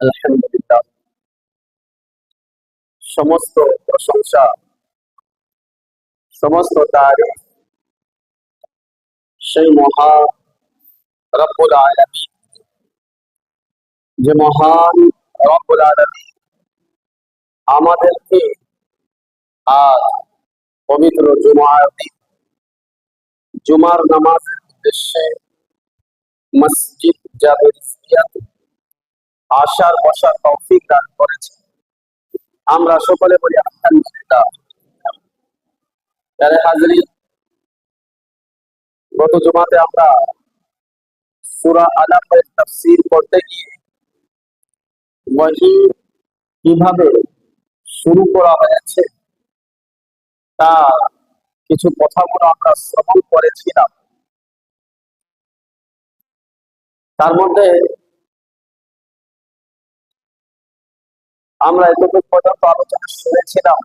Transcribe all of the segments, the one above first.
আলহামদুলিল্লাহ, সমস্ত প্রশংসা, সমস্ত তারিফ সেই মহান রব্বুল আলামিন, যে মহান রব্বুল আলামিন আমাদেরকে আজ পবিত্র জুমার দিন, জুমার নামাজের উদ্দেশ্যে মসজিদ জাবেরিয়াত আসার বসার তৌফিক দান করেছে। আমরা সকলে বলি আলহামদুলিল্লাহ। তাহলে হাজরিন, গত জুমাতে আমরা সূরা আলামের তাফসীর করতে গিয়ে ওয়াহি কিভাবে শুরু করা হয়েছে তা কিছু কথাগুলো আমরা শ্রবণ করেছিলাম। তার মধ্যে আমরা এতটুকু পর্যন্ত আলোচনা শুনেছিলাম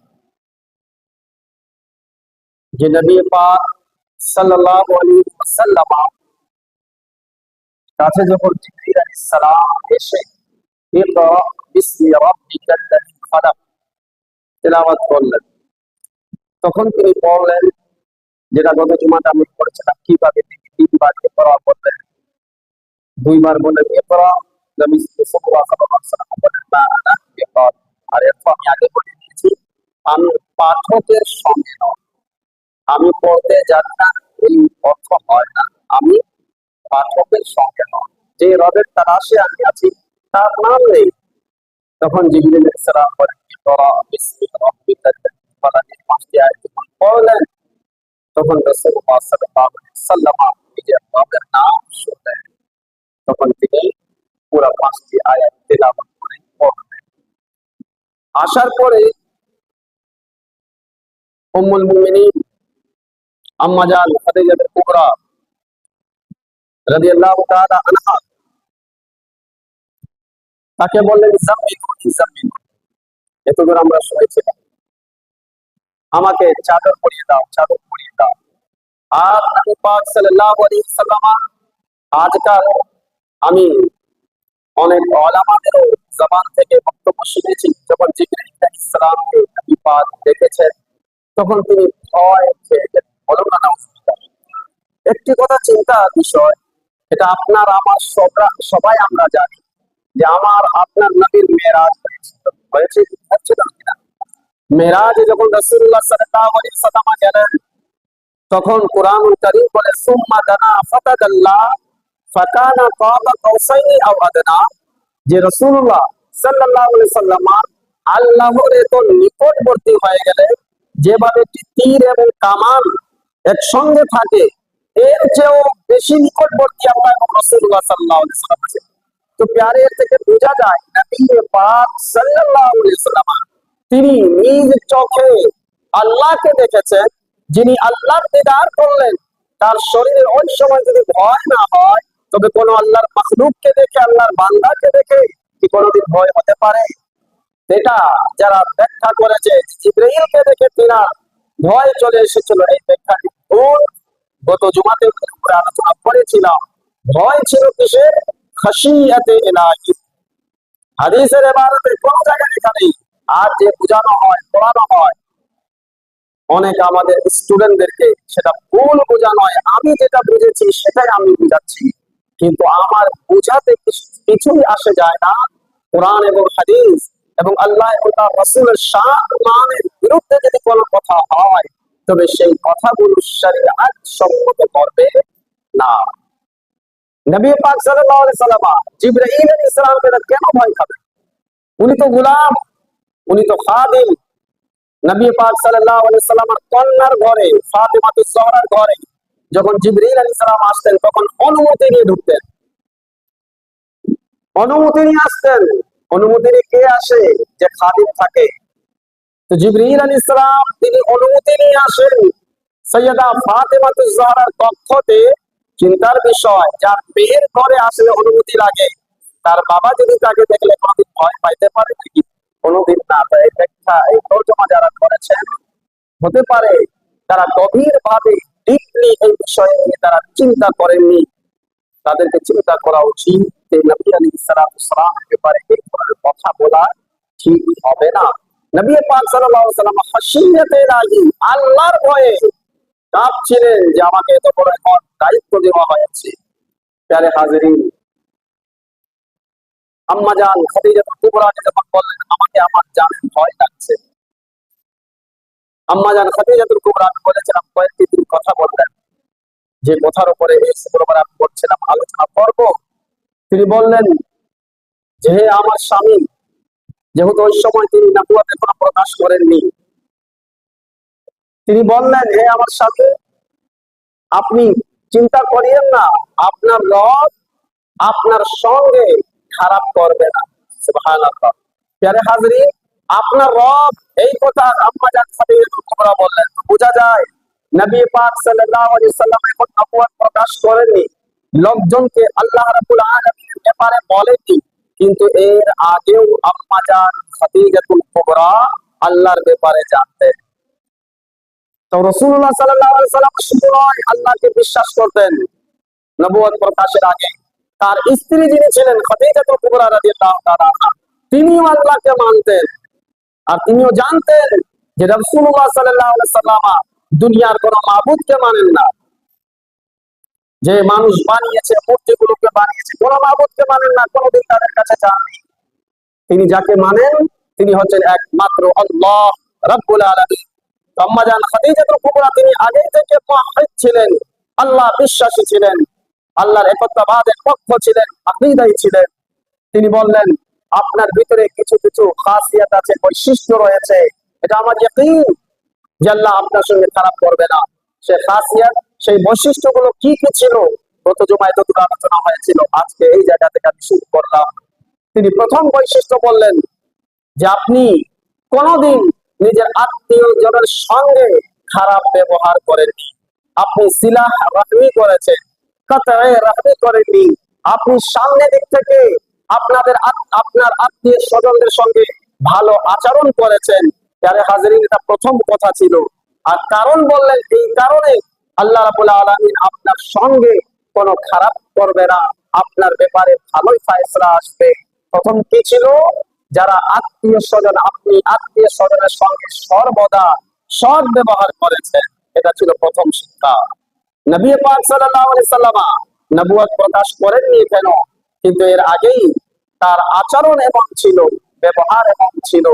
যে নবী পাক সাল্লাল্লাহু আলাইহি ওয়াসাল্লাম কাছে যখন জিবরীল আলাইহিস সালাম এসে ইকরা বিসমি রাব্বিকাল্লাযী খালাক তেলাওয়াত করলেন, তখন তিনি পড়লেন, যেটা গত জুমাতে আমি পড়েছিলাম, কিভাবে তিনি তিনবার ইকরা বললেন, দুইবার বললেন ইকরা, নবী সাল্লাল্লাহু আলাইহি ওয়াসাল্লাম বলেন না আনা ইকরা। আর এরপর আমি আগে বলে দিয়েছি, আমি পাঠকের সঙ্গে নয়, আমি পড়তে জানি না এই অর্থ হয় না, আমি পাঠকের সঙ্গে নয়, যে রবের তালাশে আমি আছি তার নাম নেই। তখন জিবরিল আলাইহিস সালাম বলেন ইকরা বিসমি রাব্বিকাল্লাযী খালাক, পাঁচটি আয়াত যখন পড়লেন, তখন রাসূলুল্লাহ সাল্লাল্লাহু আলাইহি ওয়াসাল্লাম নিজের রবের নাম শুনলেন, তখন তিনি পুরো পাঁচটি আয়াত তেলাওয়াত করে পড়লেন। আসার পরে উম্মুল মুমিনিন আম্মা জান খাদিজা কুবরা রাদিয়াল্লাহু তাআলা আনহা তাকে বললেন জাম্মিলুনি জাম্মিলুনি, এতদূর আমরা শুনেছিলাম, আমাকে চাদর পরিয়ে দাও, চাদর পরিয়ে দাও। আর নবী পাক সাল্লাল্লাহু আলাইহি ওয়াসাল্লাম, আজকাল আমি অনেক উলামাদের জবান থেকে বক্তব্য শুনেছি, যখন জিবরিল আলাইহিস সালামকে নবী পাক দেখেছেন তখন তিনি ভয় পেয়ে গেলেন। বলুন না নাউজুবিল্লাহ। একটি কথা চিন্তার বিষয়, এটা আপনার আমার সবাই আমরা জানি যে আমার আপনার নবীর মেরাজ হয়েছিল, হচ্ছিল কিনা? মেরাজে যখন রাসূলুল্লাহ সাল্লাল্লাহু আলাইহি ওয়াসাল্লাম গেলেন, তখন কুরআনুল কারীম বলে সুম্মা দানা ফাতাদাল্লা ফাকানা কাবা কাউসাইনি আও আদনা, যে রাসূলুল্লাহ সাল্লাল্লাহু আলাইহি ওয়াসাল্লাম আল্লাহর এত নিকটবর্তী হয়ে গেলেন, যেভাবে তীর এবং কামান একসঙ্গে থাকে এর চেয়েও বেশি নিকটবর্তী আল্লাহ এবং রাসূলুল্লাহ সাল্লাল্লাহু আলাইহি ওয়াসাল্লাম আছে। তো প্যারে এর থেকে বোঝা যায় নবী পাক সাল্লাল্লাহু আলাইহি ওয়াসাল্লাম তিনি নিজ চোখে আল্লাহকে দেখেছেন, যিনি আল্লাহর দিদার করলেন। তার শরীরে ওই সময় যদি ভয় না হয়, তবে কোন আল্লাহর মাখলুককে দেখে, আল্লাহর বান্দাকে দেখে কি কোনোদিন ভয় হতে পারে? এটা যারা ব্যাখ্যা করেছে জিবরাইলকে দেখে তিনার ভয় চলে এসেছিল, এই ব্যাখ্যাটি ভুল। গত জুমাতে উপরে আলোচনা করেছিলাম, ভয় ছিল কিসের? খাশিয়াতে ইলাহি। হাদিসের ইবারতে কোন জায়গায় লেখা নেই। আর যে বোঝানো হয়, পড়ানো হয় অনেক আমাদের স্টুডেন্টদেরকে, সেটা ভুল বোঝানো হয়। আমি যেটা বুঝেছি সেটাই আমি বুঝাচ্ছি, কিন্তু আমার বোঝাতে কিছুই আসে যায় না। কোরআন এবং হাদিস এবং আল্লাহ এবং তার রাসূলের শানের বিরুদ্ধে যদি কোনো কথা হয়, তবে সেই কথাগুলো শরীয়ত সম্মত করবে না। নবী পাক সাল্লাল্লাহু আলাইহি ওয়াসাল্লাম জিবরাইল আলাইহিস সালামকে কেন ভয় খাবেন? উনি তো গোলাম, উনি তো খাদিম। নবী পাক সাল্লাল্লাহু আলাইহি ওয়াসাল্লামের কন্যার ঘরে, ফাতিমাতুজ জহরার ঘরে যখন জিবরাইল আলাইহিস সালাম আসতেন, তখন অনুমতি নিয়ে ঢুকতেন, অনুমতি নিয়ে আসতেন। অনুমতি নিয়ে কে আসে? যে খাদিম থাকে। তো জিবরাইল আলাইহিস সালাম তিনি অনুমতি নিয়ে আসেন সাইয়্যিদা ফাতিমাতুজ জহরার কক্ষতে। চিন্তার বিষয়, যার মেয়ের ঘরে আসলে অনুমতি লাগে, তার বাবা যদি তাকে দেখলে কোনদিন ভয় পাইতে পারে নাকি? কোনদিন না। এই ব্যাখ্যা, এই তর্জমা যারা করেছেন, হতে পারে তারা গভীর ভাবে ডিপলি এই বিষয় নিয়ে তারা চিন্তা করেননি। তাদেরকে চিন্তা করা উচিত যে নবী আলাইহিস সালামের ব্যাপারে এই ধরনের কথা বলা ঠিক হবে না। নবী পাক সাল্লাল্লাহু আলাইহি ওয়াসাল্লাম খাশিয়াতে ইলাহি, আল্লাহর ভয়ে কাঁপছিলেন যে আমাকে এত বড় এখন দায়িত্ব দেওয়া হয়েছে। প্যারে হাজিরিন, আম্মা জান খাদিজা কুবরা যখন বললেন আমাকে আমার জানের ভয় লাগছে, আম্মা জান খাদিজা কুবরা বলেছিলাম কয়েকটি দিন কথা বললেন, যে কথার উপরে এই শুক্রবার আমি করছিলাম আলোচনা করব। তিনি বললেন যে হে আমার স্বামী, যেহেতু ওই সময় তিনি নবুয়ত এখনো প্রকাশ করেননি, তিনি বললেন হে আমার স্বামী, আপনি চিন্তা করিয়েন না, আপনার রব আপনার সঙ্গে খারাপ করবে না। সুবহানাল্লাহ। প্যারে হাজরিন, আপনার রব, এই কথা আম্মা জান খাদিজা কুবরা বললেন। বোঝা যায় নবী পাক সাল্লাল্লাহু আলাইহি সাল্লাম এখন নবুয়ত প্রকাশ করেননি, লোকজনকে আল্লাহ রাব্বুল আলামিনের ব্যাপারে বলেননি, কিন্তু এর আগেও আম্মা জান খাদিজা কুবরা আল্লাহর ব্যাপারে জানতেন। তো রাসূলুল্লাহ সাল্লাল্লাহু আলাইহি সাল্লাম শুধু নয়, আল্লাহকে বিশ্বাস করতেন। নবুয়ত প্রকাশের আগে তার স্ত্রী যিনি ছিলেন খাদিজা কুবরা রাদিয়াল্লাহু তাআলা আনহা, তিনিও আল্লাহকে মানতেন। আর তিনিও জানতেন যে রাসূলুল্লাহ সাল্লাল্লাহু আলাইহি সাল্লাম দুনিয়ার কোন মাবুদকে মানেন না, যে মানুষ বানিয়েছে মূর্তিগুলোকে বানিয়েছে, কোন মাবুদকে মানেন না, কোনদিন তাদের কাছে যাননি। তিনি যাকে মানেন তিনি হচ্ছেন একমাত্র আল্লাহ রাব্বুল আলামিন। আম্মা জান খাদিজা কুবরা তিনি আগে থেকে মুআহহিদ ছিলেন, আল্লাহ বিশ্বাসী ছিলেন, আল্লাহর একত্ববাদের পক্ষ ছিলেন, আকীদাই ছিলেন। তিনি বললেন আপনার ভিতরে কিছু কিছু খাসিয়াত আছে, বৈশিষ্ট্য রয়েছে, এটা আমার ইয়াকিন যে আল্লাহ আপনার সঙ্গে খারাপ করবে না। সে খাসিয়াত, সেই বৈশিষ্ট্যগুলো কি কি ছিল গত জুমায় যতটুকু আলোচনা হয়েছিল, আজকে এই জায়গা থেকে আমি শুরু করলাম। তিনি প্রথম বৈশিষ্ট্য বললেন যে আপনি কোনদিন নিজের আত্মীয়জনের সঙ্গে খারাপ ব্যবহার করেননি, আপনি সিলাহ রাহমি করেছেন, কাতঈ রাহমি করেননি, আপনি সামনে দিক থেকে আপনার আত্মীয় স্বজনদের সঙ্গে ভালো আচরণ করেছেন। প্যারে হাজিরিন, এটা প্রথম কথা ছিল। আর কারণ বললেন এই কারণে আল্লাহ রাব্বুল আলামিন আপনার সঙ্গে কোনো খারাপ করবে না, আপনার ব্যাপারে ভালোই ফয়সালা আসবে। প্রথম কি ছিল? যারা আত্মীয় স্বজন, আপনি আত্মীয় স্বজনের সঙ্গে সর্বদা সৎ ব্যবহার করেছেন, এটা ছিল প্রথম শিক্ষা। নবী পাক সাল্লাল্লাহু আলাইহি সাল্লাম নবুয়ত প্রকাশ করেননি কেন? কিন্তু এর আগেই তার আচরণ এমন ছিল, ব্যবহার এমন ছিল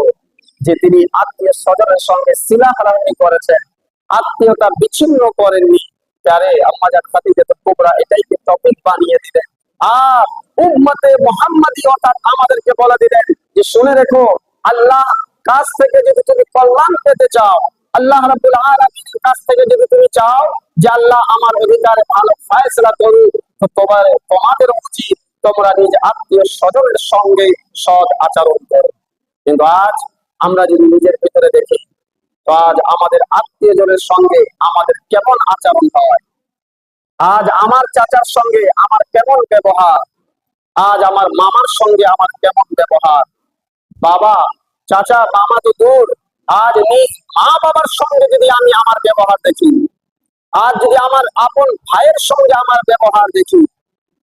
যে তিনি আত্মীয় স্বজনের সঙ্গে সিলাহ রাহমি করেছেন, আত্মীয়তা বিচ্ছিন্ন করেননি। প্যারে আম্মা জান খাদিজা কুবরা এটাই কি টপিক বানিয়ে দিলেন। আর উম্মতে মুহাম্মাদি অর্থাৎ আমাদেরকে বলে দিলেন যে শুনে রেখো, আল্লাহ কাছ থেকে যদি তুমি কল্যাণ পেতে চাও, আল্লাহ রাব্বুল আলামিনের কাছ থেকে যদি তুমি চাও যে আল্লাহ আমার অধিকারে ভালো ফয়সালা করুক, তো তোমাদের উচিত তোমরা নিজ আত্মীয় স্বজনের সঙ্গে সৎ আচরণ করো। কিন্তু আজ আমরা যদি নিজের ভিতরে দেখি, তো আজ আমাদের আত্মীয়জনের সঙ্গে আমাদের কেমন আচরণ হয়, আজ আমার চাচার সঙ্গে আমার কেমন ব্যবহার, আজ আমার মামার সঙ্গে আমার কেমন ব্যবহার, বাবা চাচা মামা তো দূর, আজ নিজ মা বাবার সঙ্গে যদি আমি আমার ব্যবহার দেখি, আজ যদি আমার আপন ভাইয়ের সঙ্গে আমার ব্যবহার দেখি,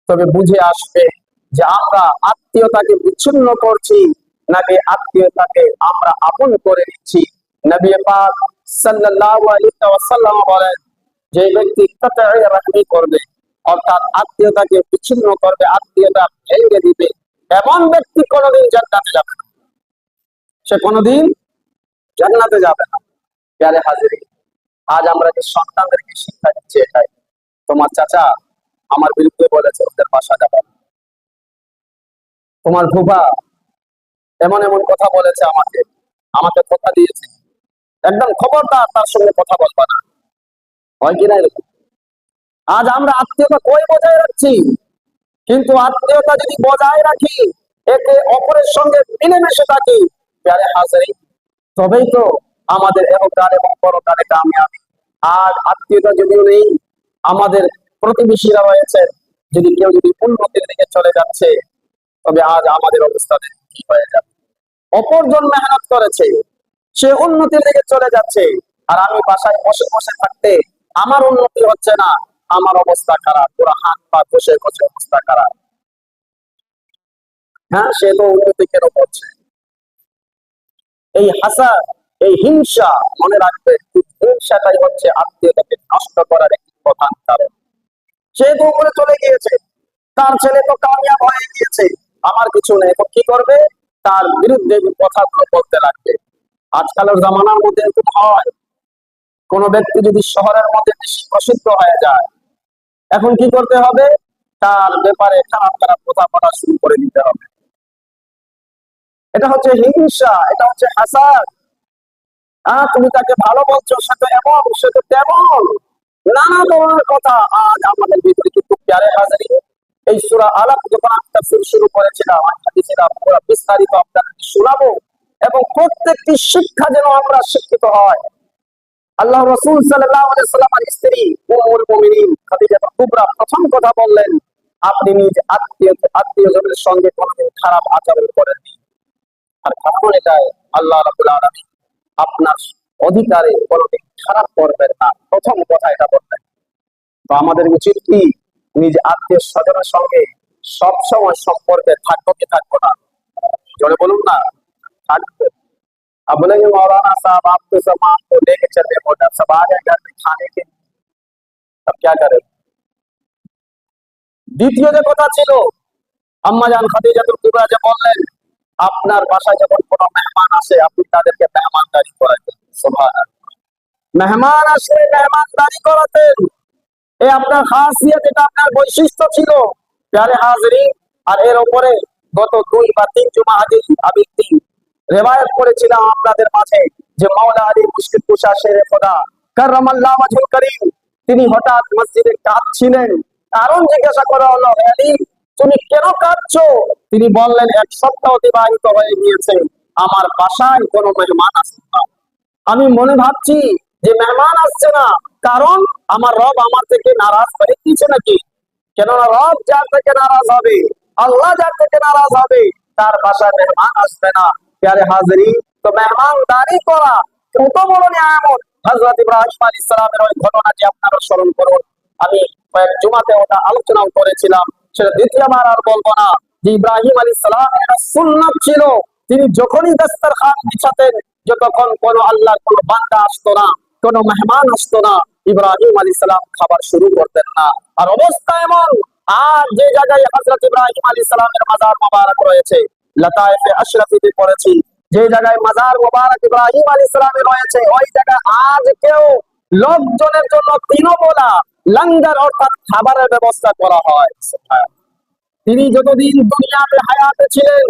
তবে বুঝে আসবে যে আমরা আত্মীয়তাকে বিচ্ছিন্ন করছি নাকি আত্মীয়তাকে আমরা আপন করে নিচ্ছি। নবী পাক সাল্লাল্লাহু আলাইহি ওয়াসাল্লাম বলেন, যে ব্যক্তি কাতঈ রাহমি করবে অর্থাৎ আত্মীয়তাকে বিচ্ছিন্ন করবে, আত্মীয়তা ভেঙে দিবে, এমন ব্যক্তি কোনোদিন জান্নাতে যাবে না, সে কোনোদিন জান্নাতে যাবে না। প্যারে হাজিরিন, আজ আমরা যে সন্তানদেরকে শিক্ষা দিচ্ছি এটাই, তোমার চাচা আমার বিরুদ্ধে বলেছে ওদের বাসা যাবে না, তোমার ফুফা এমন এমন কথা বলেছে, আমাকে আমাকে কথা দিয়েছে, একদম খবরদার তার সঙ্গে কথা বলবা না, হয় কিনা এরকম? আজ আমরা আত্মীয়তা কই বজায় রাখছি? কিন্তু আত্মীয়তা যদি বজায় রাখি, একে অপরের সঙ্গে মিলেমিশে থাকি, প্যারে হাজিরিন, তবেই তো আমাদের এহকাল এবং পরকালে কামিয়াবি। আজ আত্মীয়তা যদিও নেই, আমাদের প্রতিবেশীরা রয়েছে, যদি কেউ যদি উন্নতির দিকে চলে যাচ্ছে, তবে আজ আমাদের অবস্থা কি হয়ে যাবে? অপরজন মেহনত করেছে, সে উন্নতির দিকে চলে যাচ্ছে, আর আমি বাসায় বসে বসে থাকতে আমার উন্নতি হচ্ছে না, আমার অবস্থা খারাপ, পুরো হাত পা বসে বসে অবস্থা খারাপ। হ্যাঁ, সে তো উন্নতি কেন করছে? এই হাসাদ, এই হিংসা, মনে রাখবে, হিংসাটাই হচ্ছে আত্মীয়তাকে নষ্ট করার একটি প্রধান কারণ। সে তো উপরে চলে গিয়েছে, তার ছেলে তো কামিয়াব হয়ে গিয়েছে, আমার কিছু নেই, তো কি করবে? তার বিরুদ্ধে কথাগুলো বলতে লাগবে। আজকালের জামানার মধ্যে এরকম হয়, কোন ব্যক্তি যদি শহরের মধ্যে বেশি প্রসিদ্ধ হয়ে যায়, এখন কি করতে হবে? তার ব্যাপারে খারাপ খারাপ কথা বলা শুরু করে দিতে হবে। এটা হচ্ছে হিংসা, এটা হচ্ছে হাসাদ। তুমি তাকে ভালো বলছো, সে তো এমন, সে তো তেমন, নানা ধরনের কথা আজ আমাদের ভিতরে। কিন্তু প্যারে হাজারি, এই সূরা আলাপ যখন আমি তাফসীর শুরু করেছিলাম, আমি ভেবেছিলাম পুরো বিস্তারিত আপনাদের শোনাবো এবং প্রত্যেকটি শিক্ষা যেন আমরা শিক্ষিত হয়। আল্লাহ রাসূল সাল্লাল্লাহু আলাইহি ওয়াসাল্লামের স্ত্রী উম্মুল মুমিনিন খাদিজা কুবরা প্রথম কথা বললেন, আপনি নিজ আত্মীয়জনের সঙ্গে কোনোদিন খারাপ আচরণ করেননি। আর কারণ এটাই, আল্লাহ রাব্বুল আলামিন আপনার অধিকারে কোনোদিন খারাপ করবেন না, প্রথম কথা এটা বলবেন। তো আমাদের উচিত কি? নিজ আত্মীয় স্বজনের সঙ্গে সবসময় সম্পর্কে থাকবো কি থাকবো না? জোরে বলুন না, থাকবে। अब बोलेंगे मौलाना साहब आप तो सामान को लेके चले मोटा सब आ गए घर में खाने के, तब क्या करें? দ্বিতীয় যে কথা ছিল, আম্মাজান খাদিজাতুল কুবরা যে বললেন, আপনার বাসায় যখন কোনো মেহমান আসে আপনি তাদেরকে মেহমানদারি করাতেন। সুবহানাল্লাহ, মেহমান আসলে মেহমানদারি করাতেন, এই আপনার খাসিয়ত, এটা আপনার বৈশিষ্ট্য ছিল। প্যারে হাজিরিন, আর এর উপরে গত 2 বা 3 জুমা আগে আমি একটি রিওয়ায়াত করেছিলাম আপনাদের মাঝে যে মাওলা আলী মুশকিল কুশা শেরে খোদা কাররামাল্লাহু ওয়াজহুল কারীম, তিনি হঠাৎ মসজিদে কাঁদছিলেন। কারণ জিজ্ঞাসা করা হলো, হে আলী, তুমি কেন কাঁদছো? তিনি বললেন, 1 সপ্তাহ অতিবাহিত হয়ে গিয়েছে, আমার বাসায় কোনো মেহমান আসছে না। আমি মনে ভাবছি যে মেহমান আসছে না, কারণ আমার রব আমার থেকে নারাজ হয়ে গিয়েছে নাকি? কেননা রব যার থেকে নারাজ হবে, আল্লাহ যার থেকে নারাজ হবে, তার বাসায় মেহমান আসবে না। প্যারে হাজিরি, তো মেহমানদারি করা কত বড় নিয়ামত। হযরত ইব্রাহিম আলাইহিস সালামের ওই ঘটনাটি আপনারা স্মরণ করুন। আমি কয়েক জুমাতে ওটা আলোচনাও করেছিলাম, সেটা দ্বিতীয়বার আর বলবো না। যে ইব্রাহিম আলাইহিস সালামের সুন্নাত ছিল, তিনি যখনই দাস্তারখান বিছাতেন, যতক্ষণ কোন আল্লাহর কোন বান্দা আসতো না, কোন মেহমান আসতো না, ইব্রাহিম আলাইহিস সালাম খাবার শুরু করতেন না। আর অবস্থা এমন, আর যে জায়গায় হযরত ইব্রাহিম আলাইহিস সালামের মাজার মোবারক রয়েছে, লতায়েফে আশরাফিতে পড়েছি, যে জায়গায় মাজার মোবারক ইব্রাহিম আলাইহিস সালামের রয়েছে, ওই জায়গায় আজ কেউ লোকজনের জন্য তিনবেলা লঙ্গর অর্থাৎ খাবারের ব্যবস্থা করা হয়। তিনি যতদিন দুনিয়াতে হায়াতে ছিলেন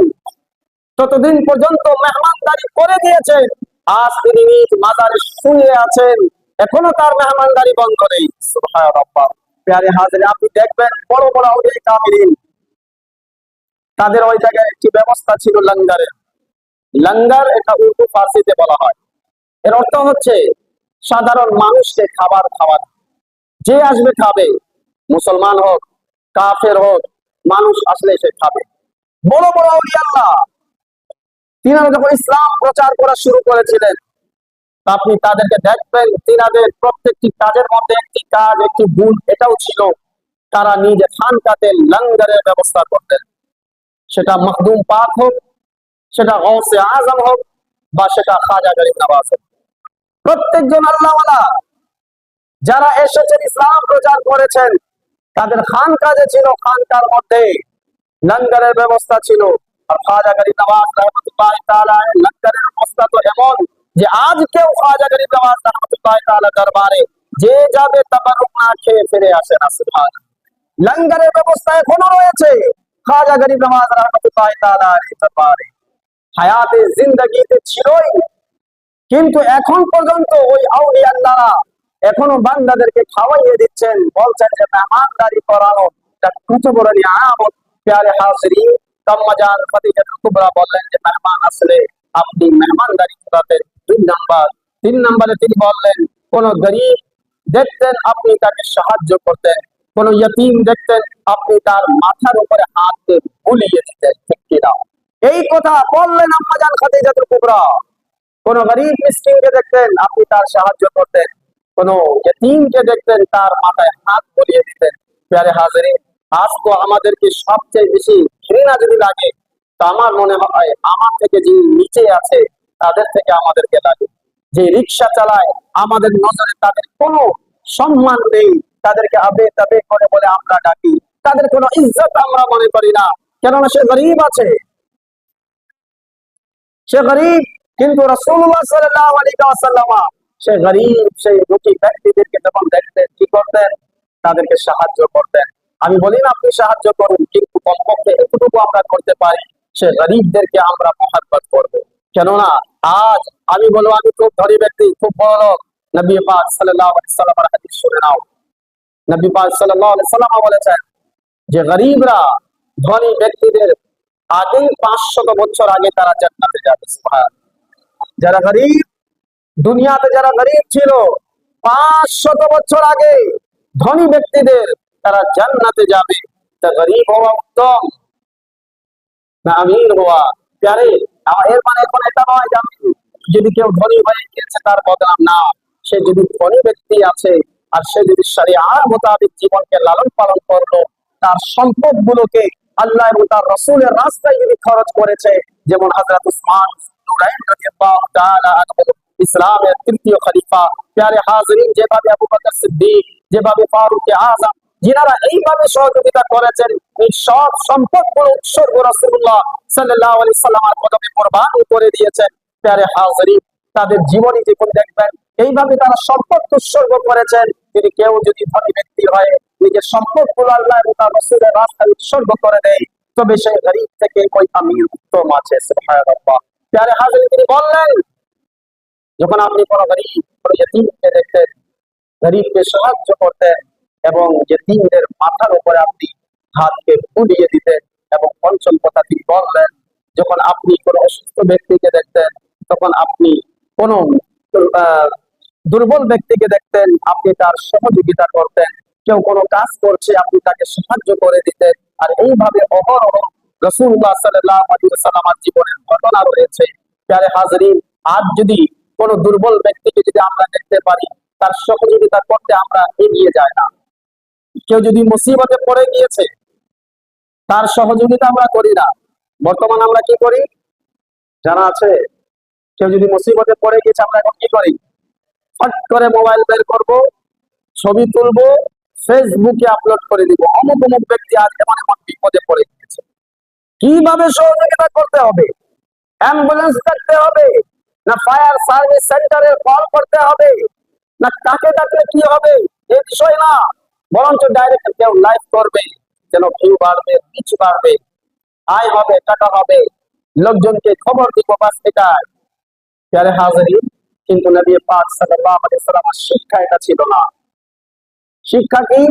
ততদিন পর্যন্ত মেহমানদারি করে দিয়েছেন। আজ তিনি নিজ মাজারে শুয়ে আছেন, এখনো তার মেহমানদারি বন্ধ নেই। সুবহানাল্লাহ। প্যারে হাজির, আপনি দেখবেন বড় বড় আউলিয়া কামিলিন, তাদের ওই জায়গায় একটি ব্যবস্থা ছিল লঙ্গরের। লঙ্গর এটা উর্দু ফার্সিতে বলা হয়, এর অর্থ হচ্ছে সাধারণ মানুষকে খাবার খাওয়ানো। যে আসবে খাবে, মুসলমান হোক কাফের হোক, মানুষ আসলে সে খাবে। বড় বড় আউলিয়া আল্লাহ, তিনারা যখন ইসলাম প্রচার করা শুরু করেছিলেন, আপনি তাদেরকে দেখবেন তিনাদের প্রত্যেকটি কাজের মধ্যে একটি কাজ, একটি গুণ এটাও ছিল, তারা নিজে খানকাতে লঙ্গরের ব্যবস্থা করতেন। সেটা মখদুম পাক হোক, সেটা গৌসে আজম হোক, বা সেটা খাজা গরিব নওয়াজ হোক, প্রত্যেকজন আল্লাহওয়ালা যারা এসেছেন ইসলাম প্রচার করেছেন, তাদের খানকাজে ছিল, খানকার মধ্যে লঙ্গরের ব্যবস্থা ছিল। আর খাজা গরিব নওয়াজ রাহমাতুল্লাহি তাআলা লঙ্গরের অবস্থা তো এমন যে আজ কেউ খাজা গরিব নওয়াজ রাহমাতুল্লাহি তাআলা দরবারে যে যাবে তাবারুক না খেয়ে ফিরে আসে না। সুবহানাল্লাহ। লঙ্গরের ব্যবস্থা এখনো রয়েছে খাজা গরিব নওয়াজ রাহমাতুল্লাহি তাআলা দরবারে, হায়াতে জিন্দেগিতে ছিলই। কিন্তু এখন পর্যন্ত ওই আউলিয়া আল্লাহরা এখনো বান্দাদেরকে খাওয়াইয়ে দিচ্ছেন, বলছেন যে মেহমানদারি করানো এটা কত বড় নিয়ামত। প্যারে হাজিরিন, আম্মাজান খাদিজাতুল কুবরা বললেন যে মেহমান আসলে আপনি মেহমানদারি করাতেন। 2 নাম্বার, 3 নম্বরে তিনি বললেন, কোন গরীব দেখতেন আপনি তাকে সাহায্য করতেন, কোন ইয়তীম দেখতেন আপনি তার মাথার উপরে হাত দিয়ে বুলিয়ে দিতেন। ঠিক কিনা? এই কথা বললেন আম্মাজান খাদিজাতুল কুবরা। কোন গরীব মিসকিনকে দেখতেন আপনি তার সাহায্য করতেন, কোন ইয়তীমকে দেখতেন তার মাথায় হাত বুলিয়ে দিতেন। প্যারে হাজিরিন, আজ তো আমাদেরকে সবচেয়ে বেশি ঘৃণা যদি লাগে, তা আমার মনে হয় আমার থেকে যে নিচে আছে তাদের থেকে আমাদেরকে লাগে। যে রিক্সা চালায় আমাদের নজরে তাদের কোনো সম্মান নেই, তাদেরকে আবে তাবে করে বলে আমরা ডাকি, তাদের কোনো ইজ্জত আমরা মনে করি না, কেননা সে গরিব আছে, সে গরিব। কিন্তু রাসূলুল্লাহ সাল্লাল্লাহু আলাইহি ওয়াসাল্লাম সে গরিব সেই দুঃখী ব্যক্তিদেরকে যখন দেখতেন কি করতেন? তাদেরকে সাহায্য করতেন। আমি বলি না আপনি সাহায্য করুন, কিন্তু কমপক্ষে এতটুকু আমরা করতে পারি, সে গরিবদেরকে আমরা মহব্বত করব। কেননা আজ আমি বলবো আমি খুব ধনী ব্যক্তি, খুব বড় লোক, নবী পাক সাল্লাল্লাহু আলাইহি ওয়াসাল্লামের হাদিস শুনে নাও। নবী পাক সাল্লাল্লাহু আলাইহি ওয়াসাল্লাম বলেছেন যে গরিবরা ধনী ব্যক্তিদের আগেই 500 বছর আগে তারা জান্নাতে যাবে। সুবহানাল্লাহ। যারা গরিব, দুনিয়াতে যারা গরিব ছিল 500 বছর আগে ধনী ব্যক্তিদের তারা জান্নাতে যাবে। তা গরিব হওয়া উত্তম না আমির হওয়া? প্যারে এর মানে এখন এটা নয় যে আমি যদি কেউ ধনী হয়ে গিয়েছে তার বদনাম না। সে যদি ধনী ব্যক্তি আছে আর সে যদি শরিয়ার মোতাবেক জীবনকে লালন পালন করলো, তার সম্পদ গুলোকে আল্লাহ এবং তার রাসূলের রাস্তায় যদি খরচ করেছে, যেমন হযরত উসমান নুরাইন রাদিয়াল্লাহু তাআলা আনহু, ইসলামের তৃতীয় খলিফা, প্যারে হাজিরিন, যেভাবে আবু বকর সিদ্দিক, যেভাবে ফারুক আযম, যিনারা এইভাবে সহযোগিতা করেছেন, এই সব সম্পদগুলো উৎসর্গ রাসূলুল্লাহ সাল্লাল্লাহু আলাইহি সাল্লামের কদমে কুরবান করে দিয়েছেন। প্যারে হাজিরিন, তাদের জীবনী যখন দেখবেন এইভাবে তারা সম্পদ উৎসর্গ করেছেন। যদি কেউ যদি ধনী ব্যক্তি হয় নিজের সম্পদগুলো আল্লাহ এবং তার রাসূলের রাস্তায় উৎসর্গ করে দেয়, তবে সেই গরিব থেকে ওই আমির উত্তম আছে। সুবহানাল্লাহ। প্যারে হাজিরিন, তিনি বললেন যখন আপনি কোনো গরিব কোনো ইতিমকে দেখতেন, গরিবকে সাহায্য করতেন এবং ইতিমদের মাথার উপরে আপনি হাতকে বুলিয়ে দিতেন। এবং পঞ্চম কথা তিনি বললেন, যখন আপনি কোনো অসুস্থ ব্যক্তিকে দেখতেন, তখন আপনি কোনো দুর্বল ব্যক্তিকে দেখতেন, আপনি তার সহযোগিতা করতেন। কেউ কোনো কাজ করছে আপনি তাকে সাহায্য করে দিতেন। আর এইভাবে অহরহ রাসূলুল্লাহ সাল্লাল্লাহু আলাইহি ওয়াসাল্লামের জীবনের ঘটনা রয়েছে। প্যারে হাজিরিন, আজ যদি কোনো দুর্বল ব্যক্তিকে যদি আমরা দেখতে পারি, তার সহযোগিতা করতে আমরা এগিয়ে যাই না। কেউ যদি মুসিবতে পড়ে গিয়েছে তার সহযোগিতা আমরা করি না। বর্তমান আমরা কি করি জানা আছে? কেউ যদি মুসিবতে পড়ে গিয়েছে আমরা এখন কি করি? ফট করে মোবাইল বের করব, ছবি তুলবো, ফেসবুকে আপলোড করে দিব, অমুক অমুক ব্যক্তি আজ এমন এমন বিপদে পড়ে গিয়েছে। কিভাবে সহযোগিতা করতে হবে? অ্যাম্বুলেন্স ডাকতে হবে, না ফায়ার সার্ভিস সেন্টারে কল করতে হবে, না কাকে ডাকলে কি হবে এই বিষয় না, বরঞ্চ ডাইরেক্ট কেউ লাইভ করবে, যেন ভিউ বাড়বে, রিচ বাড়বে, আয় হবে, টাকা হবে, লোকজনকে খবর দিব, বাস এটাই। প্যারে হাজিরিন, কিন্তু নবী পাক সাল্লাল্লাহু আলাইহি ওয়াসাল্লামের শিক্ষা এটা ছিল না। শিক্ষা কি?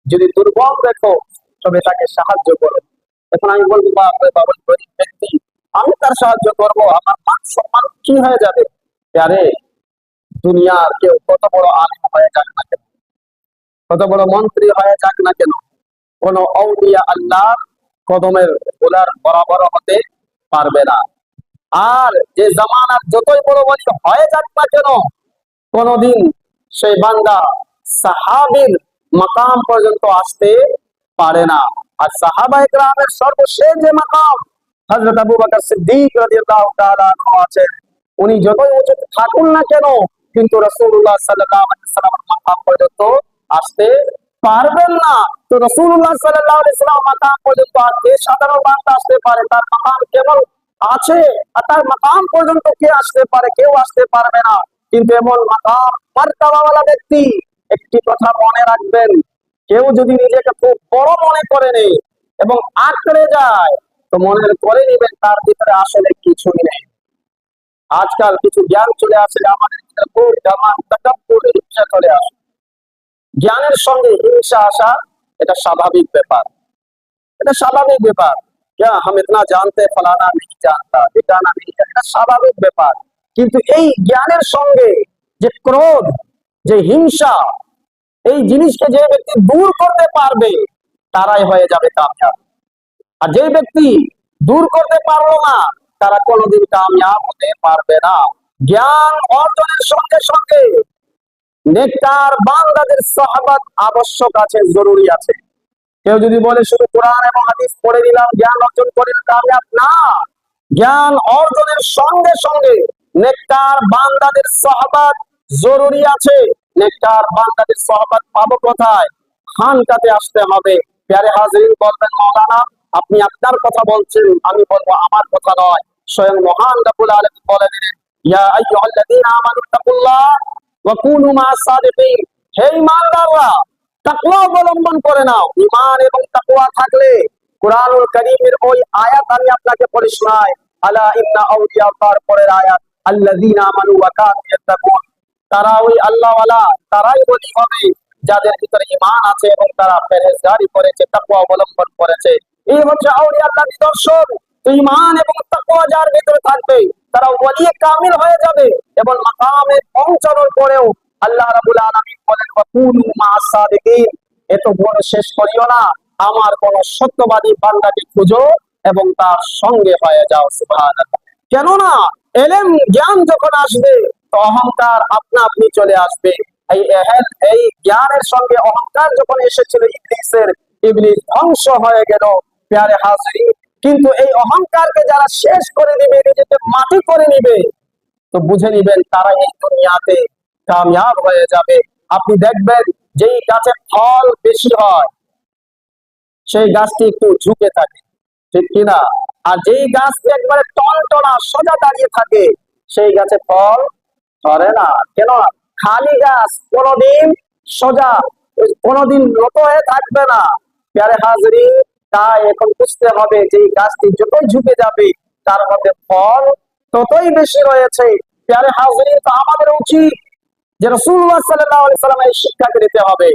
যদি দুর্বল দেখো তবে তাকে সাহায্য করো। এখন আমি বলবো বাবা গরিব ব্যক্তি, আমি তার সাহায্য করব, আমার মান সম্মান কি হয়ে যাবে? প্যারে দুনিয়ার কেউ কত বড় আলেম হয়ে যাক না কেন, কত বড় মন্ত্রী হয়ে যাক না কেন, কোন আউলিয়া আল্লাহ কদমের গোলার বরাবর হতে পারবে না। আর যে জামানার যতই বড় বড় হয়ে যাক না কেন, কোনদিন সেই বান্দা সাহাবীর মাকাম পর্যন্ত আসতে পারে না। আর সাহাবায়ে কেরামের সর্বশেষ যে মাকাম হযরত আবু বকর সিদ্দিক রাদিয়াল্লাহু তাআলা আনহু আছেন, উনি যতই উঁচুতে থাকুন না কেন, কিন্তু রাসূলুল্লাহ সাল্লাল্লাহু আলাইহি ওয়াসাল্লামের মাকাম পর্যন্ত আসতে পারবেন না। তো রাসূলুল্লাহ সাল্লাল্লাহু আলাইহি ওয়াসাল্লামের মাকাম পর্যন্ত আসতে সাধারণ বান্দা আসতে পারে, তার মাকাম কেবল আছে, আর তার মাকাম পর্যন্ত কে আসতে পারে? কেউ আসতে পারবে না। কিন্তু এমন মাকাম মার্তাবাওয়ালা ব্যক্তি, একটি কথা মনে রাখবেন, কেউ যদি নিজেকে খুব বড় মনে করে নেয় এবং আঁকড়ে যায়, তো মনে করে নিবেন তার ভিতরে আসলে কিছুই নেই। আজকাল কিছু জ্ঞান চলে আসে, আমাদের ভিতরে খুব জামান তাকাব্বুর হিংসা চলে আসে। জ্ঞানের সঙ্গে হিংসা আসা এটা স্বাভাবিক ব্যাপার, এটা স্বাভাবিক ব্যাপার। क्या हम इतना जानते फलाना नहीं जानता, ठिकाना नहीं जानता, এটা স্বাভাবিক ব্যাপার। কিন্তু এই জ্ঞানের সঙ্গে যে ক্রোধ, যে হিংসা, এই জিনিসকে যে ব্যক্তি দূর করতে পারবে তারাই হয়ে যাবে কামিয়াব। আর যে ব্যক্তি দূর করতে পারলো না, তারা কোনোদিন কামিয়াব হতে পারবে না। জ্ঞান অর্জনের সঙ্গে সঙ্গে নেককার বান্দাদের সহবত আবশ্যক আছে, জরুরি আছে। কেউ যদি বলে শুধু কোরআন এবং হাদিস পড়ে দিলাম জ্ঞান অর্জন করে কামিয়াব না, জ্ঞান অর্জনের সঙ্গে সঙ্গে নেককার বান্দাদের সহবত জরুরি আছে। নেককার বান্দাদের সহবত পাবো কোথায়? খানকাতে আসতে হবে। প্যারে হাজরিন, বলবেন মাওলানা আপনি আপনার কথা বলছেন, আমি বলবো আমার কথা নয়। স্বয়ং মহান রব্বুল আলামিন বলে দিলেন, ইয়া আইয়ুহাল্লাযীনা আমানুত্তাকুল্লাহ ওয়া কুনু মা'আস সাদিকিন, হে ঈমানদাররা তাকওয়া অবলম্বন করে নাও। ঈমান এবং তাকওয়া থাকলে কুরআনুল কারীমের ওই আয়াত আমি আপনাকে পড়ে শোনাই, আলা ইন্না আউলিয়া, তারপরের আয়াত আল্লাযীনা আমানু ওয়া কানু ইয়াত্তাকুন, তারা ওই আল্লাহওয়ালা, তারাই ওলি হবে যাদের ভিতরে ঈমান আছে এবং তারা পরহেজগারি করেছে, তাকওয়া অবলম্বন করেছে। এই হচ্ছে আউলিয়ার নিদর্শন। তো ঈমান এবং তাকওয়া যার ভিতরে থাকবে তারা ওলি কামিল হয়ে যাবে এবং মাকামে পৌঁছানোর পরেও আল্লাহ রাব্বুল আলামিন বলেন ওয়া কুনু মা'আস সাদিকিন, এত বড় শেষ করিও না, আমার কোন সত্যবাদী বান্দাকে খুঁজো এবং তার সঙ্গে হয়ে যাও। সুবহানাল্লাহ। কেননা এলেম জ্ঞান যখন আসবে তো অহংকার আপনা আপনি চলে আসবে। এই জ্ঞানের সঙ্গে অহংকার যখন এসেছিল ইবলিসের, ইবলিস ধ্বংস হয়ে গেল। প্যারে হাজরিন, কিন্তু এই অহংকারকে যারা শেষ করে দিবে, নিজেকে মাটি করে নিবে, তো বুঝে নিবেন তারা এই দুনিয়াতে কামিয়াব হয়ে যাবে। আপনি দেখবেন যেই গাছে ফল বেশি হয় সেই গাছটি একটু ঝুঁকে থাকে, ঠিক কিনা? আর যেই গাছটি একবারে টনটনা সোজা দাঁড়িয়ে থাকে সেই গাছে ফল ধরে না। কেন? খালি গাছ কোনদিন সোজা, কোনদিন নত হয়ে থাকবে না। প্যারে হাজরিন, তাই এখন বুঝতে হবে যে গাছটি যতই ঝুঁকে যাবে তার মধ্যে ফল ততই বেশি রয়েছে। প্যারে হাজরিন, তো আমাদের উচিত যে রাসূলুল্লাহ সাল্লাল্লাহু আলাইহি সাল্লাম এই শিক্ষাকে দিতে হবে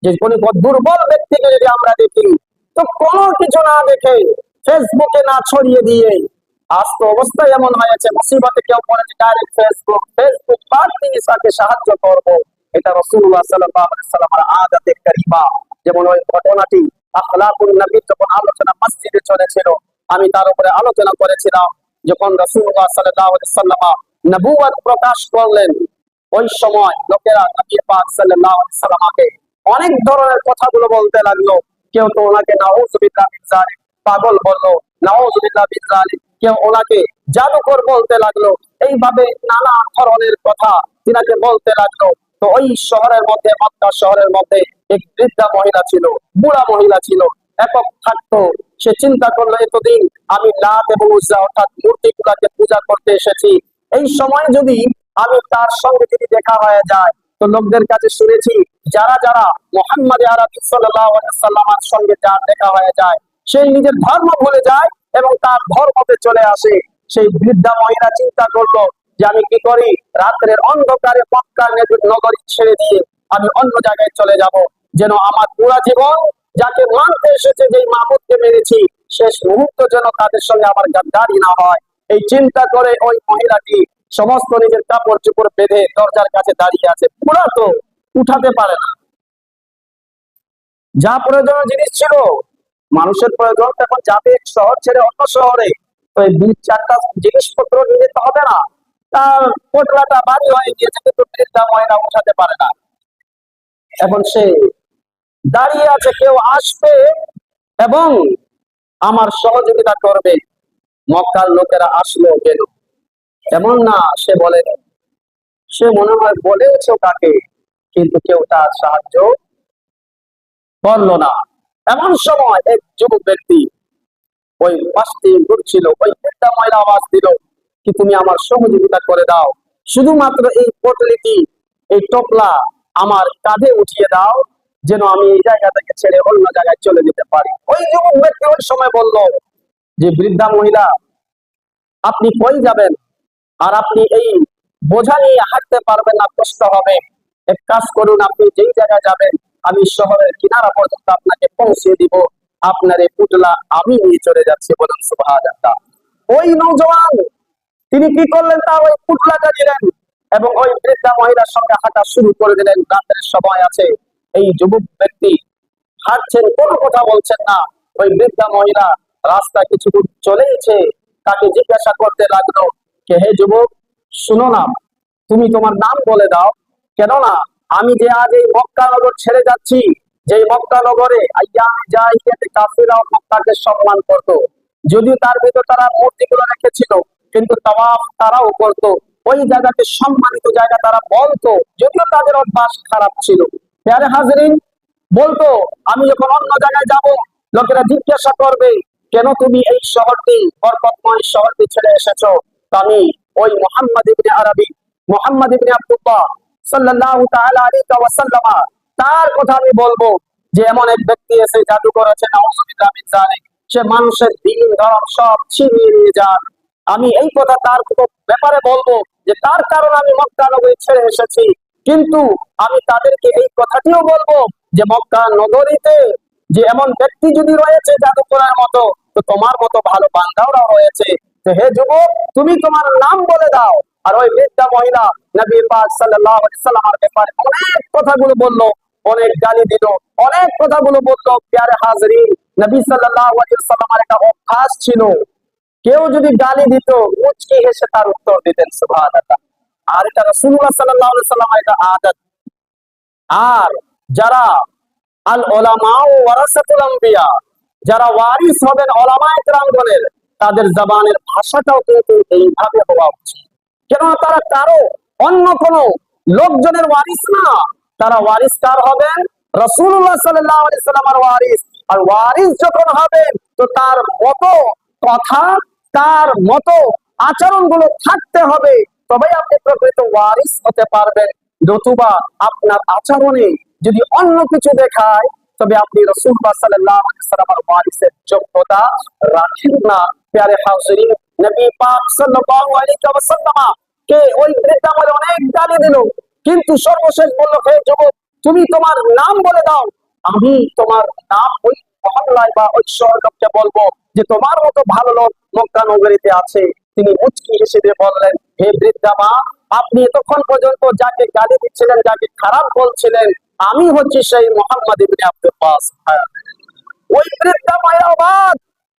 যে কোন দুর্বল ব্যক্তিকে যদি আমরা দেখি তো কোনো কিছু না দেখে ফেসবুকে না ছড়িয়ে দিয়ে, আজ তো অবস্থা এমন হয়েছে মুসিবতে কেউ পড়েছে ডাইরেক্ট ফেসবুক বাদ দিয়ে তাকে সাহায্য করব, এটা রাসূলুল্লাহ সাল্লাল্লাহু আলাইহি সাল্লামের আদাতে কারিমা। যেমন ওই ঘটনাটি আখলাকুন নবী যখন আলোচনা মসজিদে চলেছিল, আমি তার উপরে আলোচনা করেছিলাম। যখন রাসূলুল্লাহ সাল্লাল্লাহু আলাইহি সাল্লাম নবুয়ত প্রকাশ করলেন, ওই সময় লোকেরা নবী পাক সাল্লাল্লাহু আলাইহি সাল্লামকে অনেক ধরনের কথাগুলো বলতে লাগলো। কেউ তো ওনাকে নাউযুবিল্লাহ মিন যালিক পাগল বললো, নাউযুবিল্লাহ মিন যালিক, কেউ ওনাকে জাদুকর বলতে লাগলো। এইভাবে নানা ধরনের কথা তিনাকে বলতে লাগলো। তো ওই শহরের মধ্যে, মক্কা শহরের মধ্যে এক বৃদ্ধা মহিলা ছিল, বুড়া মহিলা ছিল, একক থাকতো। সে চিন্তা করলো এতদিন আমি লাত এবং উজ্জা অর্থাৎ মূর্তিগুলাকে পূজা করতে এসেছি, এই সময় যদি আমি তার সঙ্গে যদি দেখা হয়ে যায়, তো লোকদের কাছে শুনেছি যারা যারা মুহাম্মদ আরবি সাল্লাল্লাহু আলাইহি সাল্লামের সঙ্গে যার দেখা হয়ে যায় সেই নিজের ধর্ম ভুলে যায় এবং তার ধর্মতে চলে আসে। সেই বৃদ্ধা মহিলা চিন্তা করলো যে আমি কি করি, রাত্রের অন্ধকারে মক্কার নগরী ছেড়ে দিয়ে আমি অন্য জায়গায় চলে যাব, যেন আমার পুরা জীবন যাকে মানতে এসেছে, যেই মাবুদকে মেরেছি, শেষ মুহূর্ত যেন তাদের সঙ্গে আমার গাদ্দারি না হয়। এই চিন্তা করে ওই মহিলাটি সমস্ত নিজের কাপড় চোপড় বেঁধে দরজার কাছে দাঁড়িয়ে আছে। পুরা তো উঠাতে পারে না, যা প্রয়োজনীয় জিনিস ছিল মানুষের প্রয়োজন, তখন যাবে শহর ছেড়ে অন্য শহরে, তো এই দুই চারটা জিনিসপত্র নিয়ে যেতে হবে না, তার পোটলাটা বাড়ি হয়ে গিয়েছে কিন্তু বৃদ্ধা মহিলা উঠাতে পারে না। এখন সে দাঁড়িয়ে আছে, কেউ আসবে এবং আমার সহযোগিতা করবে। মক্কার লোকেরা আসলো গেল, এমন না সে বলে, সে মনে হয় বলেছে কাকে, কিন্তু কেউ তার সাহায্য করলো না। এমন সময় এক যুবক ব্যক্তি ওই পাশটি ঘুরছিল, ওই বৃদ্ধা মহিলা আওয়াজ দিল কি তুমি আমার সহযোগিতা করে দাও, শুধুমাত্র এই পটলিটি, এই টোপলা আমার কাঁধে উঠিয়ে দাও, যেন আমি এই জায়গা থেকে ছেড়ে অন্য জায়গায় চলে যেতে পারি। ওই যুবক ব্যক্তি ওই সময় বলল যে বৃদ্ধা মহিলা আপনি কই যাবেন, আর আপনি এই বোঝা নিয়ে হাঁটতে পারবেন না, কষ্ট হবে। এক কাজ করুন, আপনি যেই জায়গায় যাবেন আমি শহরের কিনারা পর্যন্ত আপনাকে পৌঁছে দিব, আপনার এই পুতলা আমি নিয়ে চলে যাচ্ছি। বলুন সুবহানাল্লাহ। ওই নওজওয়ান তিনি কি করলেন, তার ওই পুতলাটা নিলেন এবং ওই বৃদ্ধা মহিলার সঙ্গে হাঁটা শুরু করে দিলেন। রাতের সময় আছে, এই যুবক ব্যক্তি হাঁটছেন, কোনো কথা বলছেন না। ওই বৃদ্ধা মহিলা রাস্তা কিছু দূর চলেইছে, তাকে জিজ্ঞাসা করতে লাগলো কে হে যুবক, শুনো না, তুমি তোমার নাম বলে দাও, কেননা আমি যে আজ এই মক্কা নগর ছেড়ে যাচ্ছি যে মক্কা নগরে আইয়ামে জাহিলিয়াতে কাফিররাও মক্কাকে সম্মান করত, যদিও তার ভিতর তারা মূর্তিগুলো রেখেছিল, কিন্তু তাওয়াফ তারাও করত। ওই জায়গাকে সম্মানিত জায়গা তারা বলতো, যদিও তাদের অভ্যাস খারাপ ছিল। প্যারে হাজরিন, বলতো আমি যখন অন্য জায়গায় যাব, লোকেরা জিজ্ঞাসা করবে কেন তুমি এই শহরটি, বরকতময় শহরটি ছেড়ে এসেছো? আমি ওই মুহাম্মদ ইবনে আরবি, মুহাম্মদ ইবনে আব্দুল্লাহ সাল্লাল্লাহু তাআলা আলাইহি ওয়া সাল্লাম, তার কথা আমি বলবো যে এমন এক ব্যক্তি এসে জাদু করেছে, নাউযুবিল্লাহ মিন যালিক, সে মানুষের দিন ধর্ম সব ছিনিয়ে নিয়ে যান। আমি এই কথা তার ব্যাপারে বলবো যে তার কারণে আমি মক্কা নগরী ছেড়ে এসেছি। কিন্তু আমি তাদেরকে এই কথাটিও বলবো যে মক্কা নগরীতে যে এমন ব্যক্তি যদি রয়েছে জাদু করার মতো, তো তোমার মতো ভালো বান্দাওরা রয়েছে। তো হে যুবক, তুমি তোমার নাম বলে দাও। আর ওই বৃদ্ধা মহিলা নবী পাক সাল্লাল্লাহু আলাইহি সাল্লামের ব্যাপারে অনেক কথাগুলো বললো, অনেক গালি দিল, অনেক কথাগুলো বললো। প্যারে হাজরিন, নবী সাল্লাল্লাহু আলাইহি সাল্লামের একটা অভ্যাস ছিল, কেউ যদি গালি দিত মুচকি হেসে তার উত্তর দিতেন, সুবহানাল্লাহ। আর এটা রাসূলুল্লাহ সাল্লাল্লাহু আলাইহি সাল্লামের একটা আদত। আর যারা আল উলামা ওয়ারাসাতুল আম্বিয়া, যারা ওয়ারিস হবেন উলামায়ে কেরামগণের, তাদের জবানের ভাষাটাও কিন্তু এইভাবে হওয়া উচিত। কেন তারা কারো অন্য কোন লোকজনের ওয়ারিস না, তারা ওয়ারিস কার হবেন? রাসূলুল্লাহ সাল্লাল্লাহু আলাইহি সাল্লামের ওয়ারিস। আর ওয়ারিস যখন হবেন, তো তার মতো কথা, তার মতো আচরণগুলো থাকতে হবে, তবে আপনি প্রকৃত ওয়ারিস হতে পারবেন। নতুবা আপনার আচরণে যদি অন্য কিছু দেখায়, তবে আপনি রাসূলুল্লাহ সাল্লাল্লাহু আলাইহি ওয়াসাল্লামের ওয়ারিসের যোগ্যতা রাখেন না। প্যারে হাজরিন, নবী পাক সাল্লাল্লাহু আলাইহি ওয়াসাল্লাম কে ওই বৃদ্ধা মহিলা অনেক গালি দিল, কিন্তু সর্বশেষ বলল, হে যুবক, তুমি তোমার নাম বলে দাও, আমি তোমার নাম ওই মহল্লায় বা ওই শহরকে বলবো যে তোমার মতো ভালো লোক মক্কা নগরীতে আছে। তিনি মুচকি হেসে দিয়ে বললেন, হে বৃদ্ধা মা, আপনি এতক্ষণ পর্যন্ত যাকে গালি দিচ্ছিলেন, যাকে খারাপ বলছিলেন, আমি হচ্ছি সেই মুহাম্মদ ইবনে আব্দুল্লাহ। ওই বৃদ্ধা মায়ের অবাক,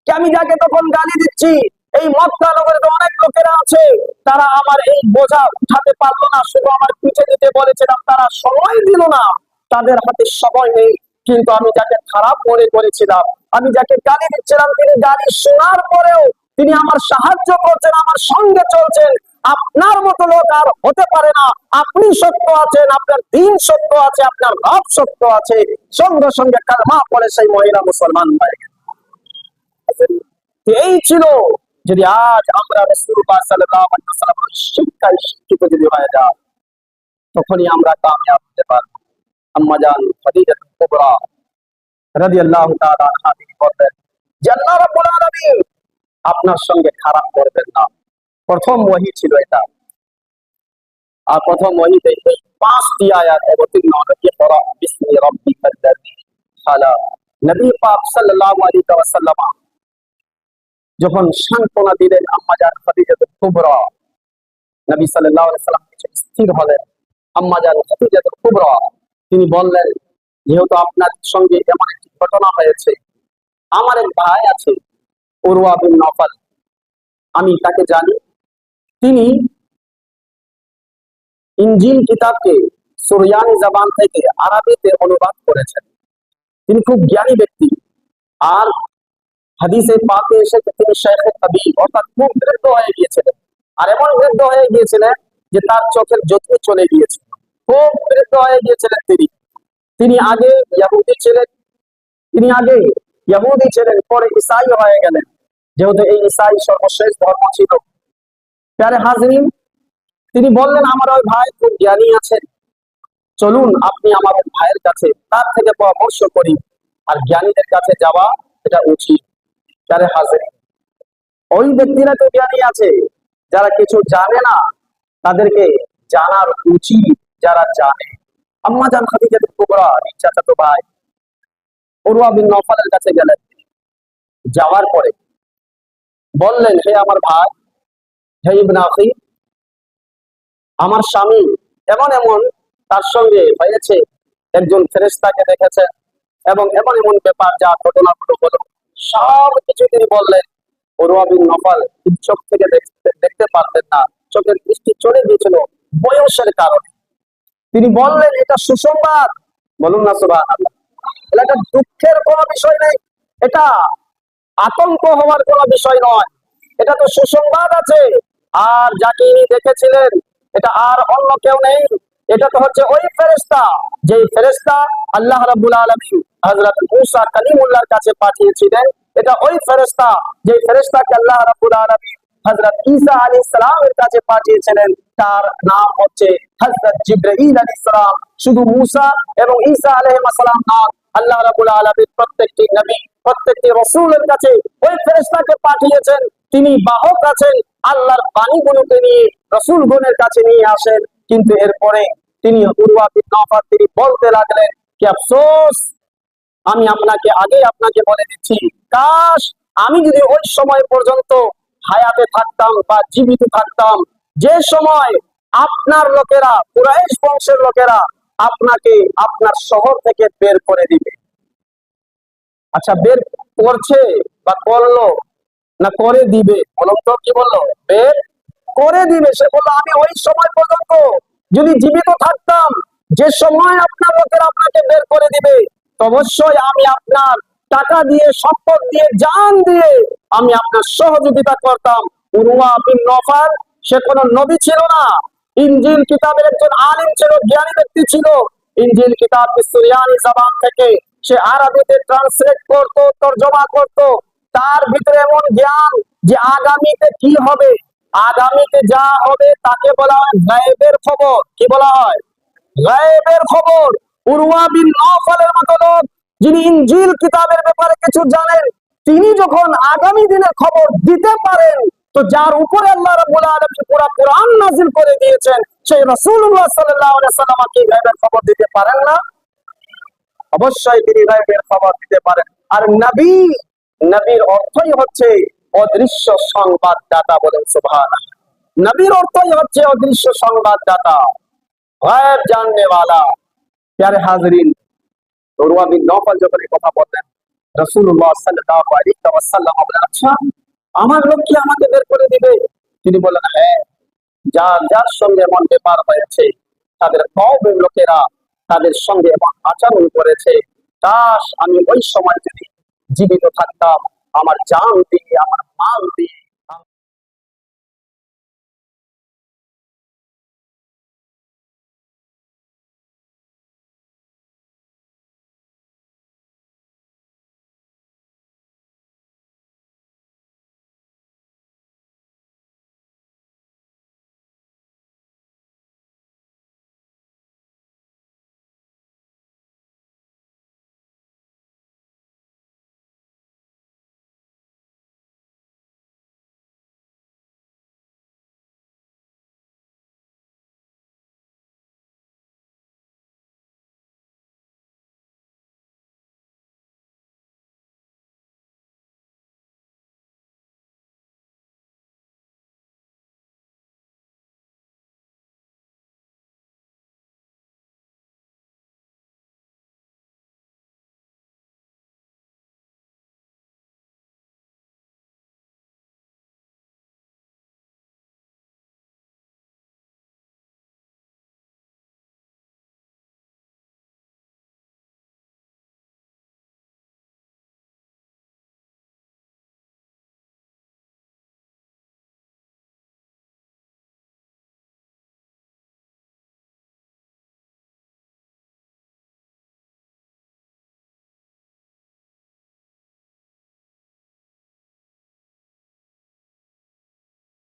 আমি যাকে তখন গালি দিচ্ছি, এই মক্কা নগরে অনেক লোকেরা আছে, তারা আমার এই বোঝা উঠাতে পারলো না, শুধু আমার পিঠে দিতে বলেছিলাম, তারা সময় দিল না, তাদের হাতে সময় নেই। কিন্তু আমি যাকে খারাপ মনে করেছিলাম, আমি যাকে গালি দিচ্ছিলাম, তিনি গালি শোনার পরেও তিনি আমার সাহায্য করছেন, আমার সঙ্গে চলছেন। আপনার মতো লোক আর হতে পারে না। আপনি সত্য আছেন, আপনার দিন সত্য আছে, আপনার রব সত্য আছে। সঙ্গে সঙ্গে কালেমা পড়ে সেই মহিলা মুসলমান হয়ে গেল। এই ছিল, যদি আজ আমরা রাসূলুল্লাহ সাল্লাল্লাহু আলাইহি ওয়াসাল্লামের শিক্ষায় শিক্ষিত যদি হয়ে যায়, তখনই আমরা কামিয়াব হতে পারব। আম্মা জান খাদিজা কুবরা রাদিয়াল্লাহু তাআলা আনহা তিনি বলেন যে আল্লাহ রাব্বুল আলামিন আপনার সঙ্গে খারাপ করবেন না। প্রথম ওহী ছিল এটা। আর প্রথম ওহীতে এই 5টি আয়াত অবতীর্ণ হলো, ইকরা বিসমি রাব্বিকাল্লাযী খালাক। নবী পাক সাল্লাল্লাহু আলাইহি ওয়াসাল্লাম যখন সান্ত্বনা দিলেন আম্মা জান খাদিজা কুবরা, নবী সাল্লাল্লাহু আলাইহি ওয়াসাল্লাম স্থির হলেন। আম্মা জান খাদিজা কুবরা তিনি বললেন, যেহেতু আপনার সঙ্গে এমন একটি ঘটনা হয়েছে, আমার এক ভাই আছে উরওয়া বিন নফল, আমি তাকে জানি, তিনি ইনজিল কিতাবকে সুরিয়ানি জবান থেকে আরবিতে অনুবাদ করেছেন। তিনি খুব জ্ঞানী ব্যক্তি। আর হাদিসে পাকে এসে তিনি শাইখে তাবিব, অর্থাৎ খুব বৃদ্ধ হয়ে গিয়েছিলেন। আর এমন বৃদ্ধ হয়ে গিয়েছিলেন যে তার চোখের জ্যোতি চলে গিয়েছিল। খুব বৃদ্ধ হয়ে গিয়েছিলেন তিনি। তিনি আগে ইহুদি ছিলেন, পরে ঈসাই হয়ে গেলেন, যেহেতু এই ঈসাই সর্বশেষ ধর্ম ছিল। প্যারে হাজরিন, তিনি বললেন, আমার ওই ভাই খুব জ্ঞানী আছেন, চলুন আপনি আমার ওই ভাইয়ের কাছে, তার থেকে পরামর্শ করি। আর জ্ঞানীদের কাছে যাওয়া এটা উচিত। প্যারে হাজরিন, ওই ব্যক্তিরা তো জ্ঞানী আছে, যারা কিছু জানে না তাদেরকে জানার উচিত, যারা জানে। আম্মা জান খাদিজা কুবরা চাচাতো ভাই উরওয়া বিন নফলের কাছে গেলেন। যাওয়ার পরে বললেন, হে আমার ভাই, হে ইবনে আখি, আমার স্বামী এমন এমন তার সঙ্গে হয়েছে, একজন ফেরেশতাকে দেখেছে, এবং এমন এমন ব্যাপার যা ঘটনাগুলো হলো সব কিছু তিনি বললেন। উরওয়া বিন নফল চোখ থেকে দেখতে পারতেন না, চোখের দৃষ্টি চলে গিয়েছিল বয়সের কারণে। তিনি বললেন, এটা সুসংবাদ, বলুন না সুবহানাল্লাহ। তাহলে এটা দুঃখের কোনো বিষয় নেই, এটা আতঙ্ক হওয়ার কোনো বিষয় নয়, এটা তো সুসংবাদ আছে। আর যাকে ইনি দেখেছিলেন এটা আর অন্য কেউ নেই, এটা তো হচ্ছে ওই ফেরেশতা, যে ফেরেশতা আল্লাহ রাব্বুল আলামিন হযরত মূসা কালিমুল্লাহর কাছে পাঠিয়েছিলেন। এটা ওই ফেরেশতা যে ফেরেশতাকে আল্লাহ রাব্বুল আলামিন হযরত ঈসা আলাইহিস সালামের কাছে পাঠিয়েছিলেন, তার নাম হচ্ছে হযরত জিবরাইল আলাইহিস সালাম। শুধু মূসা এবং ঈসা আলাইহিস সালাম না, আল্লাহ রাব্বুল আলামিন প্রত্যেকটি নবী, প্রত্যেকটি রাসূলের কাছে ওই ফেরেশতাকে পাঠিয়েছেন। তিনি বাহক আছেন, আল্লাহর বাণীগুলোকে নিয়ে রাসূলগণের কাছে নিয়ে আসেন। কিন্তু এরপরে তিনি উরওয়া বিন নাফার তিনি বলতে লাগলেন কি আফসোস, আমি আপনাকে বলে দিচ্ছি, কাশ আমি যদি ওই সময় পর্যন্ত হায়াতে থাকতাম বা জীবিত থাকতাম, যে সময় আপনার লোকেরা, কুরাইশ বংশের লোকেরা আপনাকে আপনার শহর থেকে বের করে দিবে। আচ্ছা, বের করছে বা করলো না করে দিবে? বলুন তো, কি বললো? বের করে দিবে। সে বললো আমি ওই সময় পর্যন্ত যদি জীবিত থাকতাম, যে সময় আপনার লোকেরা আপনাকে বের করে দিবে, তো অবশ্যই আমি আপনার টাকা দিয়ে, সম্পদ দিয়ে, জান দিয়ে আমি আপনার সহযোগিতা করতাম। উরওয়া বিন নফর সে কোনো নবী ছিল না, ইনজিল কিতাবের একজন আলিম ছিল, জ্ঞানী ব্যক্তি ছিল। ইনজিল কিতাব সুরিয়ানি জবান থেকে সে আরবিতে ট্রান্সলেট করত, তরজমা করত। তার ভিতরে এমন জ্ঞান যে আগামীতে কি হবে, আগামীতে যা হবে তাকে বলা হয় গায়েবের খবর। কি বলা হয়? গায়েবের খবর। উরওয়া বিন নওফলের মতো লোক, যিনি ইনজিল কিতাবের ব্যাপারে কিছু জানেন, তিনি যখন আগামী দিনের খবর দিতে পারেন, তো যার উপরে আল্লাহ রাব্বুল আলামিন পুরো কোরআন নাযিল করে দিয়েছেন, সেই রাসূলুল্লাহ সাল্লাল্লাহু আলাইহি ওয়াসাল্লাম কি গায়েবের খবর দিতে পারেন না? অবশ্যই তিনি গায়েবের খবর দিতে পারেন। আর নবী, নবীর অর্থই হচ্ছে অদৃশ্য সংবাদদাতা। বলেন সুবহানাল্লাহ। নবীর অর্থই হচ্ছে অদৃশ্য সংবাদদাতা, গায়েব জাননে वाला। প্যারে হাজরিন, উরওয়া বিন নওফল যখন এই কথা বললেন, রাসূলুল্লাহ সাল্লাল্লাহু আলাইহি ওয়াসাল্লাম বললেন, আচ্ছা আমার লোক কি আমাকে বের করে দিবে? তিনি বললেন, হ্যাঁ, যার যার সঙ্গে এমন ব্যাপার হয়েছে, তাদের কওমের লোকেরা তাদের সঙ্গে এমন আচরণ করেছে, কাশ আমি ওই সময় যদি জীবিত থাকতাম, আমার জান দিয়ে, আমার মাল দিয়ে